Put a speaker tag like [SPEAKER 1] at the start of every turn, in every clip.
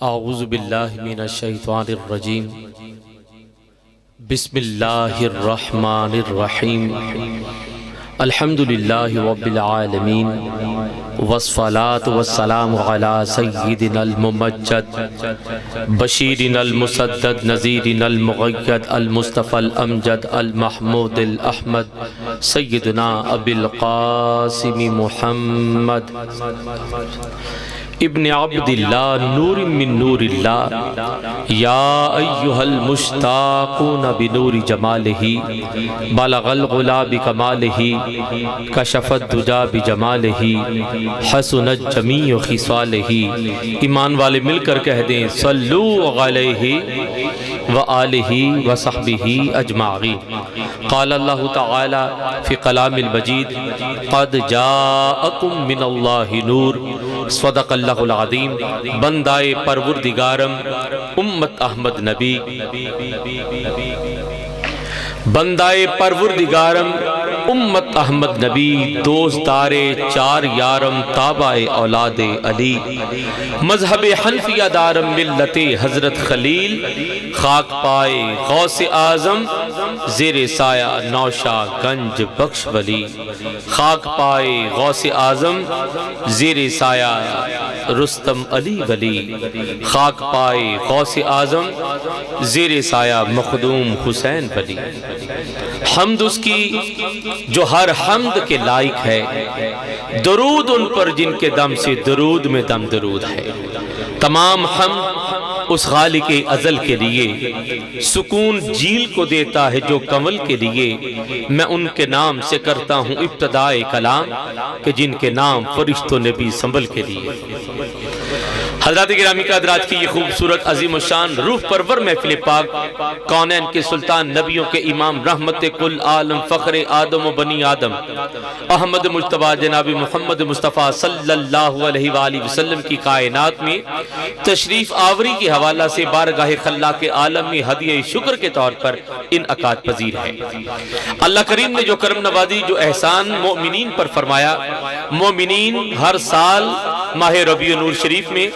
[SPEAKER 1] اعوذ باللہ من الشیطان الرجیم بسم اللہ الرحمن الرحیم الحمدللہ رب العالمین والصلاة والسلام علی سیدنا الممجد بشیرنا المسدد نذیرنا المغید المصطفى الامجد المحمود الاحمد سیدنا ابی القاسم محمد ابن عبد اللہ نور من نور اللہ یا ایہا المشتاقون بنور جمالہ بلغ الغلا بکمالہ کشف الدجا بجمالہ حسنت جمیع خصالہ۔ ایمان والے مل کر کہہ دیں صلو علیہ وآلہ وصحبہ اجمعین۔ قال اللہ تعالی فی کلام المجید قد جاءکم من اللہ نور صدق اللہ العظیم۔ بندائے پروردگارم امت احمد نبی، بندائے پروردگارم امت احمد نبی، دوستدار چار یارم تابع اولاد علی، مذہب حنفیہ دارم ملت حضرت خلیل، خاک پائے غوث اعظم زیر سایہ نوشہ گنج بخش ولی، خاک پائے غوث اعظم زیر سایہ رستم علی ولی، خاک پائے غوث اعظم زیر سایہ مخدوم حسین ولی۔ حمد اس کی جو ہر حمد کے لائق ہے، درود ان پر جن کے دم سے درود میں دم درود ہے۔ تمام حمد اس خالق ازل کے لیے، سکون جیل کو دیتا ہے جو کمل کے لیے۔ میں ان کے نام سے کرتا ہوں ابتدائے کلام کہ جن کے نام فرشتوں نے بھی سنبھل کے لیے۔ حضرات گرامی کا حضرات کی یہ خوبصورت عظیم الشان روح پرور محفل پاک، کونین کے سلطان، نبیوں کے امام، رحمت کل عالم، فخر آدم و بنی آدم، احمد مجتبیٰ جناب محمد مصطفیٰ صلی اللہ علیہ وآلہ وسلم کی کائنات میں تشریف آوری کے حوالہ سے بارگاہ خلاق عالم میں ہدیہ شکر کے طور پر انعقاد پذیر ہے۔ اللہ کریم نے جو کرم نوازی، جو احسان مومنین پر فرمایا، مومنین ہر سال ماہ ربیع نور شریف میں،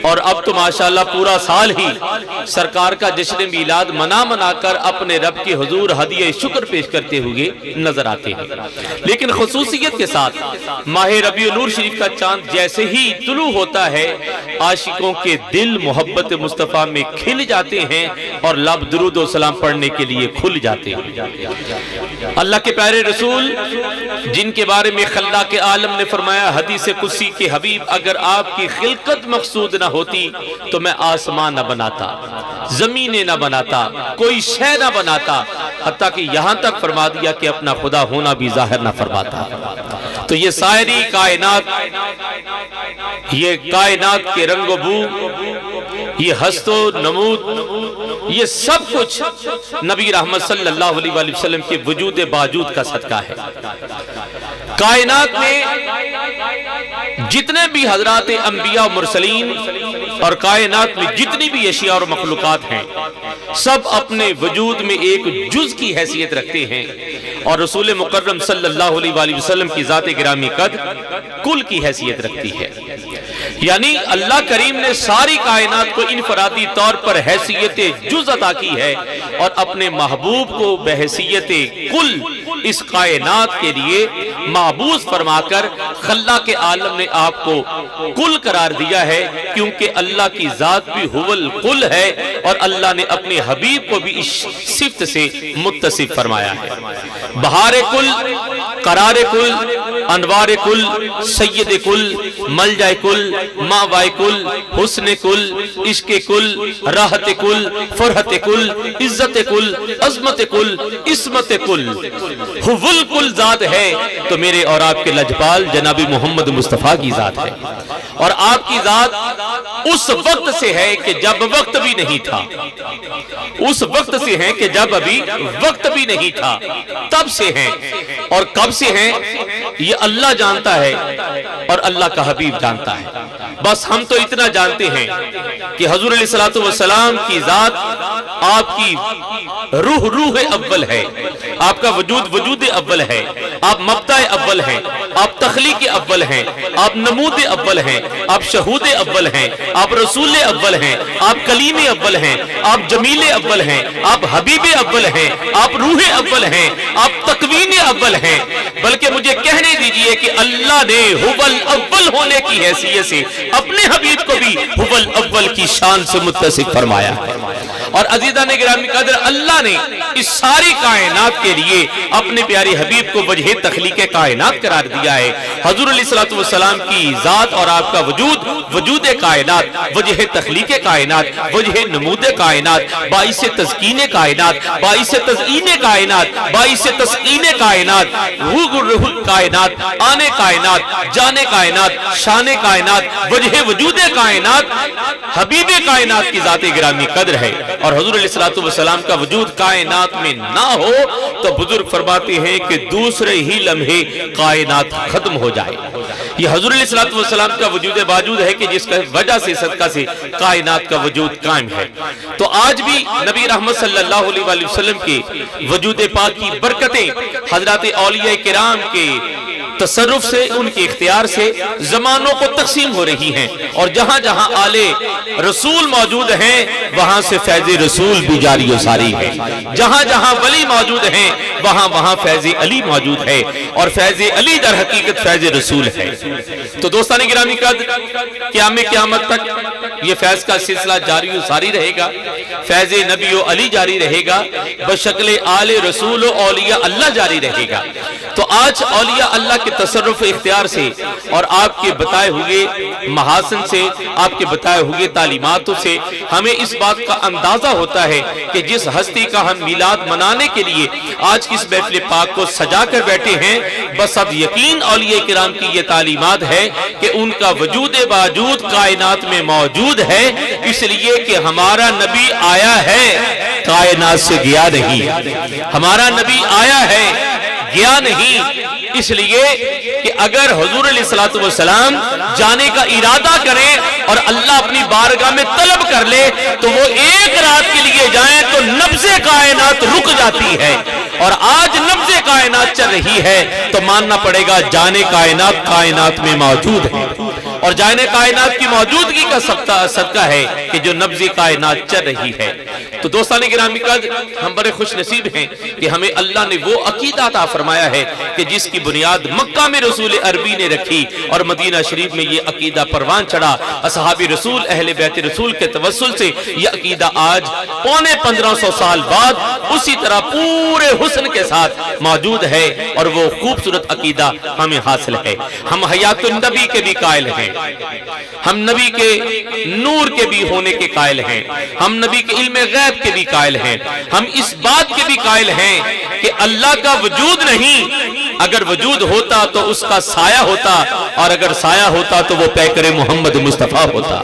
[SPEAKER 1] اور اب تو ماشاءاللہ پورا سال ہی سرکار کا جشن میلاد منا کر اپنے رب کے حضور ہدیہ شکر پیش کرتے ہوئے نظر آتے ہیں۔ لیکن خصوصیت کے ساتھ ماہ ربیع نور شریف کا چاند جیسے ہی طلوع ہوتا ہے، عاشقوں کے دل محبت مصطفیٰ میں کھل جاتے ہیں اور لب درود و سلام پڑھنے کے لیے کھل جاتے ہیں۔ اللہ کے پیارے رسول جن کے بارے میں خلاق عالم نے فرمایا، حدیث قدسی کے حبیب اگر آپ کی خلقت مقصود نہ ہوتی تو میں آسمان نہ بناتا، زمینیں نہ بناتا، کوئی شے نہ بناتا، حتیٰ کہ یہاں تک فرما دیا کہ اپنا خدا ہونا بھی ظاہر نہ فرماتا۔ تو یہ سائری کائنات، یہ کائنات کے رنگ و بو، یہ ہست و نمود، یہ سب کچھ نبی رحمت صلی اللہ علیہ وآلہ وسلم کے وجود باوجود کا صدقہ ہے۔ کائنات میں جتنے بھی حضرات انبیاء و مرسلین اور کائنات میں جتنی بھی اشیاء اور مخلوقات ہیں، سب اپنے وجود میں ایک جز کی حیثیت رکھتے ہیں، اور رسول مکرم صلی اللہ علیہ وآلہ وسلم کی ذات گرامی قدر کل کی حیثیت رکھتی ہے۔ یعنی اللہ کریم نے ساری کائنات کو انفرادی طور پر حیثیت جز عطا کی ہے، اور اپنے محبوب کو بحیثیت کل اس کائنات کے لیے معبوس فرما کر خلاق عالم نے آپ کو کل قرار دیا ہے، کیونکہ اللہ کی ذات بھی حول کل ہے، اور اللہ نے اپنے حبیب کو بھی اس صفت سے متصف فرمایا ہے۔ بہار کل، قرار کل، انوار کل، سید کل، ملجا کل، ماوائے کل، حسن کل، عشق کل، راحت کل، فرحت کل، عزت کل، عظمت کل، عصمت کل، حول کل ذات ہے تو میرے اور آپ کے لجپال جناب محمد مصطفیٰ کی ذات ہے۔ اور آپ کی ذات اس وقت سے ہے کہ جب وقت بھی نہیں تھا، اس وقت سے ہے کہ جب ابھی وقت بھی نہیں تھا، تب سے ہیں، اور کب سے ہیں یہ اللہ جانتا ہے اور اللہ کا حبیب جانتا ہے۔ بس ہم تو اتنا جانتے ہیں کہ حضور علیہ السلام کی ذات آپ کی روح اول ہے، آپ کا وجود اول ہے، آپ مبدأ اول ہیں، آپ تخلیق اول ہیں، آپ نمود اول ہیں، آپ شہود اول ہیں، آپ رسول اول ہیں، آپ کلیم اول ہیں، آپ جمیل اول ہیں، آپ حبیب اول ہیں، آپ روح اول ہیں، آپ تکوین اول ہیں۔ بلکہ مجھے کہنے دیجئے کہ اللہ نے ہول اول ہونے کی حیثیت سے اپنے حبیب کو بھی ہول اول کی شان سے متصف فرمایا ہے۔ اور عزیزان گرامی قدر، اللہ نے اس ساری کائنات کے لیے اپنے پیارے حبیب کو وجہ تخلیق کائنات قرار دیا ہے۔ حضور علیہ السلام کی ذات اور آپ کا وجود، وجود کائنات، وجہ تخلیق کائنات، وجہ نمود کائنات، باعث تزکین کائنات، باعث تزئین کائنات، باعث تسکین کائنات، روح کائنات، آنے کائنات، جانے کائنات، شان کائنات، وجہ وجود کائنات، حبیب کائنات کی ذات گرامی قدر ہے۔ اور حضور علیہ السلام کا وجود کائنات میں نہ ہو تو بزرگ فرماتے ہیں کہ دوسرے ہی لمحے کائنات ختم ہو جائے۔ یہ حضور علیہ السلام کا وجود باوجود ہے کہ جس کا وجہ سے صدقہ سے کائنات کا وجود قائم ہے۔ تو آج بھی نبی رحمت صلی اللہ علیہ وسلم کے وجود پاک کی برکتیں حضرات اولیاء کرام کے تصرف سے، ان کے اختیار سے زمانوں کو تقسیم ہو رہی ہیں، اور جہاں جہاں آل رسول موجود ہیں وہاں سے فیض رسول بھی جاری و ساری ہے، جہاں جہاں ولی موجود ہیں وہاں وہاں فیض علی موجود ہے، اور فیض علی در حقیقت فیض رسول ہے۔ تو دوستان گرامی قدر، قیامت تک یہ فیض کا سلسلہ جاری و ساری رہے گا، فیض نبی و علی جاری رہے گا، بشکل آل رسول و اولیاء اللہ جاری رہے گا۔ تو آج اولیاء اللہ کے تصرف اختیار سے اور آپ کے بتائے ہوئے محاسن سے، آپ کے بتائے ہوئے تعلیماتوں سے ہمیں اس بات کا اندازہ ہوتا ہے کہ جس ہستی کا ہم میلاد منانے کے لیے آج کی اس محفل پاک کو سجا کر بیٹھے ہیں، بس اب یقین اولیاء کرام کی یہ تعلیمات ہے کہ ان کا وجود باوجود کائنات میں موجود ہے، اس لیے کہ ہمارا نبی آیا ہے، کائنات سے گیا نہیں۔ ہمارا نبی آیا ہے، گیا نہیں، اس لیے کہ اگر حضور علیہ السلام جانے کا ارادہ کریں اور اللہ اپنی بارگاہ میں طلب کر لے تو وہ ایک رات کے لیے جائیں تو نبض کائنات رک جاتی ہے، اور آج نبض کائنات چل رہی ہے تو ماننا پڑے گا جانے کائنات کائنات میں موجود ہے، اور جانے کائنات کی موجودگی کا صدقہ ہے کہ جو نبض کائنات چل رہی ہے۔ تو دوستان گرامی قدر، ہم بڑے خوش نصیب ہیں کہ ہمیں اللہ نے وہ عقیدہ عطا فرمایا ہے کہ جس کی بنیاد مکہ میں رسول عربی نے رکھی، اور مدینہ شریف میں یہ عقیدہ پروان چڑھا۔ اصحاب رسول، اہل بیت رسول کے توسل سے یہ عقیدہ آج 1500 سال بعد اسی طرح پورے حسن کے ساتھ موجود ہے، اور وہ خوبصورت عقیدہ ہمیں حاصل ہے۔ ہم حیات النبی کے بھی قائل ہیں، ہم نبی کے نور کے بھی ہونے کے قائل ہیں، ہم نبی کے علم غیب کے بھی قائل ہیں، ہم اس بات کے بھی قائل ہیں کہ اللہ کا وجود نہیں، اگر وجود ہوتا تو اس کا سایہ ہوتا، اور اگر سایہ ہوتا تو وہ پیکر محمد مصطفیٰ ہوتا۔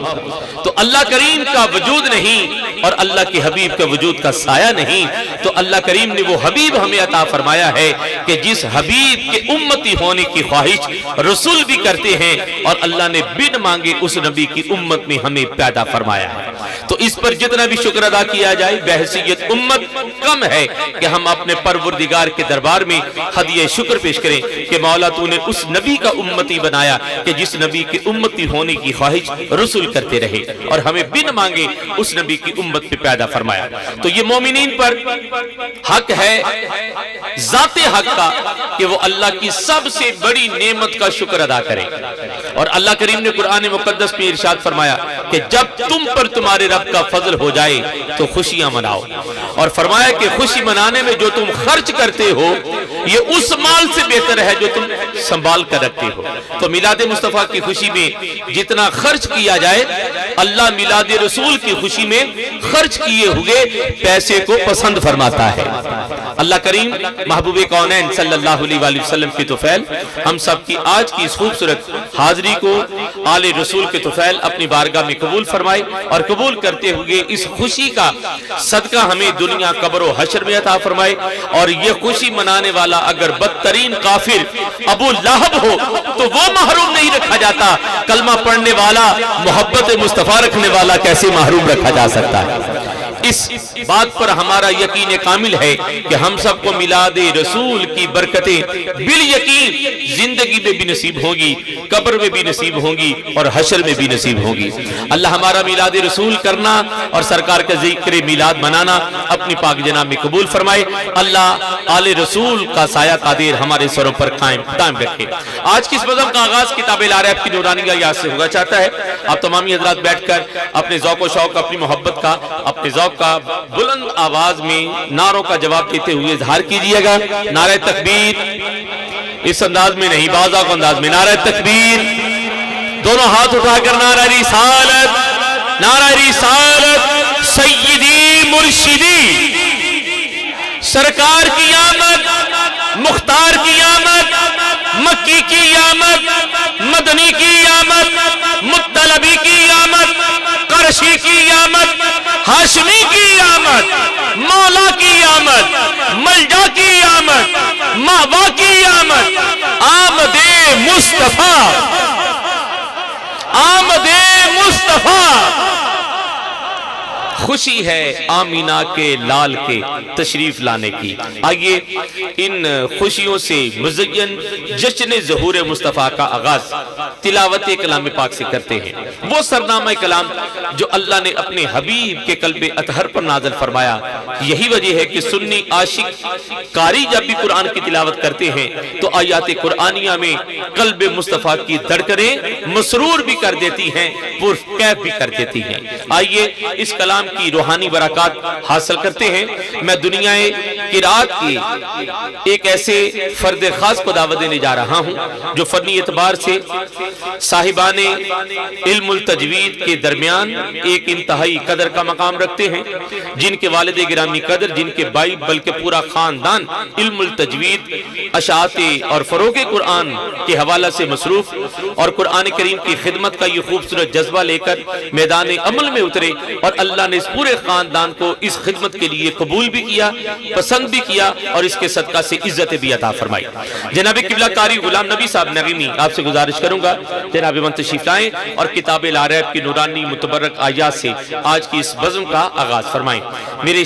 [SPEAKER 1] تو اللہ کریم کا وجود نہیں اور اللہ کے حبیب کا وجود کا سایہ نہیں، تو اللہ کریم نے وہ حبیب ہمیں عطا فرمایا ہے کہ جس حبیب کے امتی ہونے کی خواہش رسول بھی کرتے ہیں، اور اللہ نے بن مانگے اس نبی کی امت میں ہمیں پیدا فرمایا ہے۔ تو اس پر جتنا بھی شکر ادا کیا جائے بحیثیت امت کم ہے کہ ہم اپنے پروردگار کے دربار میں ہدیہ شکر پیش کریں کہ مولا تو نے اس نبی کا امتی بنایا کہ جس نبی کی امتی ہونے کی خواہش رسول کرتے رہے، اور ہمیں بن مانگے اس نبی کی امت پہ پیدا فرمایا۔ تو یہ مومنین پر حق ہے، ذات حق کا، کہ وہ اللہ کی سب سے بڑی نعمت کا شکر ادا کریں۔ اور اللہ کریم نے قرآن مقدس میں ارشاد فرمایا کہ جب تم پر تمہارے رب کا فضل ہو جائے تو خوشیاں مناؤ، اور فرمایا کہ خوشی منانے میں جو تم خرچ کرتے ہو یہ اس مال سے بہتر ہے جو تم سنبھال کر رکھتے ہو۔ تو میلاد مصطفیٰ کی خوشی میں جتنا خرچ کیا جائے، اللہ میلاد رسول کی خوشی میں خرچ کیے ہوئے پیسے کو پسند فرماتا ہے۔ اللہ کریم محبوب کونین صلی اللہ علیہ وسلم کی طفیل ہم سب کی آج کی اس خوبصورت حاضری کو آل رسول کے طفیل اپنی بارگاہ میں قبول فرمائے، اور قبول کرتے ہوئے اس خوشی کا صدقہ ہمیں دنیا قبر و حشر میں عطا فرمائے۔ اور یہ خوشی منانے والا اگر بدترین کافر ابو لہب ہو تو وہ محروم نہیں رکھا جاتا، کلمہ پڑھنے والا، محبت مصطفیٰ رکھنے والا کیسے محروم رکھا جا سکتا ہے؟ اس بات پر ہمارا یقین کامل ہے کہ ہم سب کو میلاد رسول کی برکتیں بالیقین زندگی میں بھی نصیب ہوں گی، قبر میں بھی نصیب ہوں گی اور حشر میں بھی نصیب ہوں گی۔ اللہ ہمارا میلاد رسول کرنا اور سرکار کا ذکر میلاد منانا اپنی پاک جناب میں قبول فرمائے۔ اللہ آل رسول کا سایہ قادر ہمارے سروں پر قائم رکھے۔ آج کی اس بزم کا آغاز کتاب العراف کی نورانیہ یاد سے ہوگا چاہتا ہے۔ آپ تمامی حضرات بیٹھ کر اپنے ذوق و شوق، اپنی محبت کا، اپنے ذوق کا بلند آواز میں نعروں کا جواب دیتے ہوئے اظہار کیجئے گا۔ نعرہ تکبیر، اس انداز میں نہیں، بعض انداز میں، نعرہ تکبیر، دونوں ہاتھ اٹھا کر نعرہ رسالت، نعرہ رسالت، سیدی مرشدی، سرکار کی آمد، مختار کی آمد، مکی کی آمد، مدنی کی آمد، مطلبی کی آمد، قرشی کی آمد، ہاشمی کی آمد، مولا کی آمد، ملجا کی آمد، ماوا کی آمد، آمد مصطفیٰ، آمد مصطفیٰ۔ خوشی ہے آمینہ کے لال کے تشریف لانے کی۔ آئیے ان خوشیوں سے مزین جشن ظہور مصطفیٰ کا آغاز تلاوت کلام پاک سے کرتے ہیں۔ وہ سرنامہ کلام جو اللہ نے اپنے حبیب کے قلب اطہر پر نازل فرمایا۔ یہی وجہ ہے کہ سنی عاشق قاری جب بھی قرآن کی تلاوت کرتے ہیں تو آیات قرآنیہ میں قلب مصطفیٰ کی دھڑکنیں مسرور بھی کر دیتی ہیں، پرکیف بھی کر دیتی ہیں۔ آئیے اس کلام کی روحانی برکات حاصل کرتے ہیں۔ میں دنیا قرآت کی ایک ایسے فرد خاص کو دعوت دینے جا رہا ہوں جو فنی اعتبار سے صاحبان علم التجوید کے درمیان ایک انتہائی قدر کا مقام رکھتے ہیں، جن کے والد گرامی قدر، جن کے بھائی بلکہ پورا خاندان علم التجوید، اشاعت اور فروغ قرآن کے حوالہ سے مصروف اور قرآن کریم کی خدمت کا یہ خوبصورت جذبہ لے کر میدان عمل میں اترے، اور اللہ نے اس پورے خاندان کو اس خدمت کے لیے قبول بھی کیا، پسند بھی کیا اور اس کے صدقہ سے عزت بھی عطا فرمائی۔ جناب قبلہ قاری غلام نبی صاحب نغیمی، آپ سے گزارش کروں گا جناب من تشریف لائیں اور کتاب العراف کی نورانی متبرک آیات سے آج کی اس بزم کا آغاز فرمائیں۔ میرے